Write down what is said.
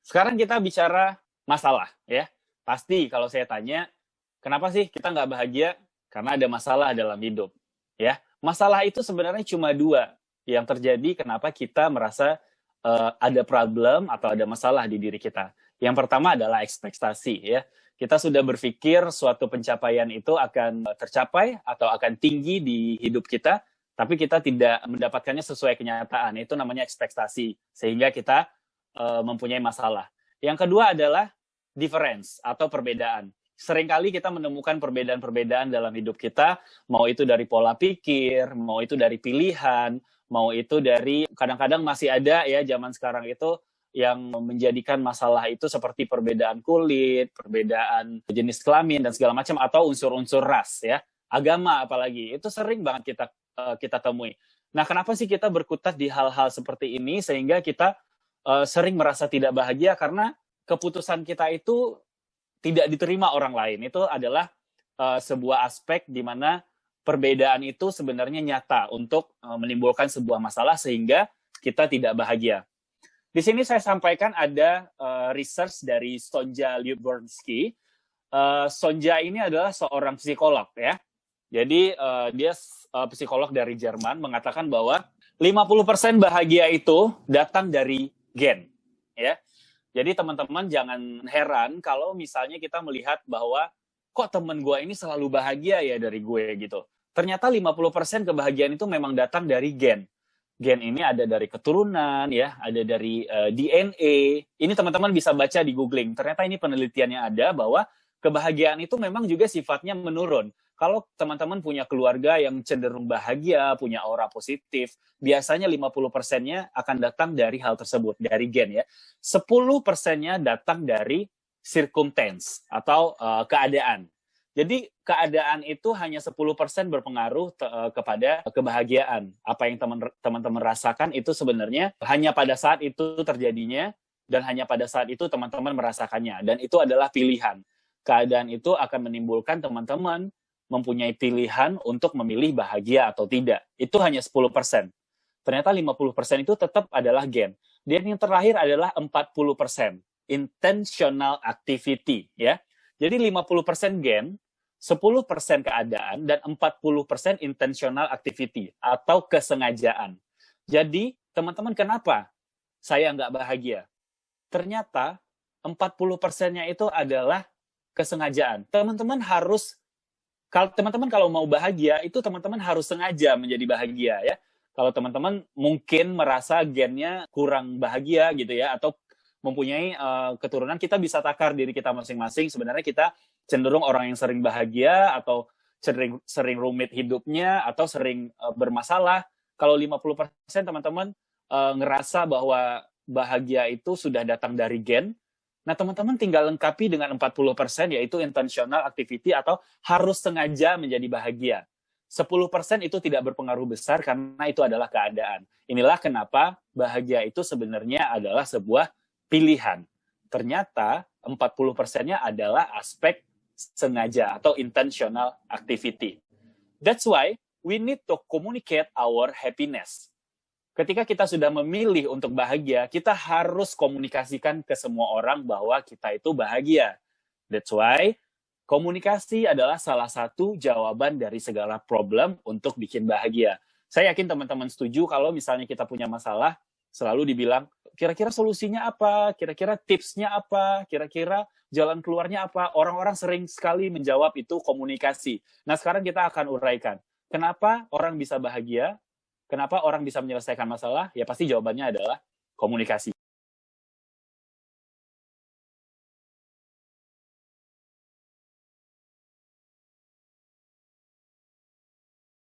Sekarang kita bicara masalah, ya. Pasti kalau saya tanya, kenapa sih kita nggak bahagia? Karena ada masalah dalam hidup, ya. Masalah itu sebenarnya cuma dua yang terjadi kenapa kita merasa ada problem atau ada masalah di diri kita. Yang pertama adalah ekspektasi, ya. Kita sudah berpikir suatu pencapaian itu akan tercapai atau akan tinggi di hidup kita, tapi kita tidak mendapatkannya sesuai kenyataan. Itu namanya ekspektasi. Sehingga kita mempunyai masalah. Yang kedua adalah difference atau perbedaan. Seringkali kita menemukan perbedaan-perbedaan dalam hidup kita, mau itu dari pola pikir, mau itu dari pilihan, mau itu dari kadang-kadang masih ada ya zaman sekarang itu yang menjadikan masalah itu seperti perbedaan kulit, perbedaan jenis kelamin dan segala macam atau unsur-unsur ras ya, agama apalagi itu sering banget kita temui. Nah, kenapa sih kita berkutat di hal-hal seperti ini sehingga kita sering merasa tidak bahagia karena keputusan kita itu tidak diterima orang lain. Itu adalah sebuah aspek di mana perbedaan itu sebenarnya nyata untuk menimbulkan sebuah masalah sehingga kita tidak bahagia. Di sini saya sampaikan ada research dari Sonja Lyubomirsky. Sonja ini adalah seorang psikolog ya. Jadi dia psikolog dari Jerman mengatakan bahwa 50% bahagia itu datang dari gen, ya. Jadi teman-teman jangan heran kalau misalnya kita melihat bahwa kok teman gue ini selalu bahagia ya dari gue gitu. Ternyata 50% kebahagiaan itu memang datang dari gen. Gen ini ada dari keturunan ya, ada dari DNA. Ini teman-teman bisa baca di googling. Ternyata ini penelitiannya ada bahwa kebahagiaan itu memang juga sifatnya menurun. Kalau teman-teman punya keluarga yang cenderung bahagia, punya aura positif, biasanya 50%-nya akan datang dari hal tersebut, dari gen ya. 10%-nya datang dari circumstance atau keadaan. Jadi keadaan itu hanya 10% berpengaruh kepada kebahagiaan. Apa yang teman-teman rasakan itu sebenarnya hanya pada saat itu terjadinya dan hanya pada saat itu teman-teman merasakannya. Dan itu adalah pilihan. Keadaan itu akan menimbulkan teman-teman mempunyai pilihan untuk memilih bahagia atau tidak. Itu hanya 10%. Ternyata 50% itu tetap adalah gen. Dan yang terakhir adalah 40%. Intentional activity. Ya. Jadi 50% gen, 10% keadaan, dan 40% intentional activity atau kesengajaan. Jadi, teman-teman kenapa saya nggak bahagia? Ternyata 40%-nya itu adalah kesengajaan. Teman-teman kalau mau bahagia, itu teman-teman harus sengaja menjadi bahagia ya. Kalau teman-teman mungkin merasa gennya kurang bahagia gitu ya, atau mempunyai keturunan, kita bisa takar diri kita masing-masing. Sebenarnya kita cenderung orang yang sering bahagia, atau sering rumit hidupnya, atau sering bermasalah. Kalau 50% teman-teman ngerasa bahwa bahagia itu sudah datang dari gen, nah, teman-teman tinggal lengkapi dengan 40%, yaitu intentional activity atau harus sengaja menjadi bahagia. 10% itu tidak berpengaruh besar karena itu adalah keadaan. Inilah kenapa bahagia itu sebenarnya adalah sebuah pilihan. Ternyata 40%-nya adalah aspek sengaja atau intentional activity. That's why we need to communicate our happiness. Ketika kita sudah memilih untuk bahagia, kita harus komunikasikan ke semua orang bahwa kita itu bahagia. That's why komunikasi adalah salah satu jawaban dari segala problem untuk bikin bahagia. Saya yakin teman-teman setuju kalau misalnya kita punya masalah, selalu dibilang, kira-kira solusinya apa, kira-kira tipsnya apa, kira-kira jalan keluarnya apa. Orang-orang sering sekali menjawab itu komunikasi. Nah, sekarang kita akan uraikan. Kenapa orang bisa bahagia? Kenapa orang bisa menyelesaikan masalah? Ya pasti jawabannya adalah komunikasi.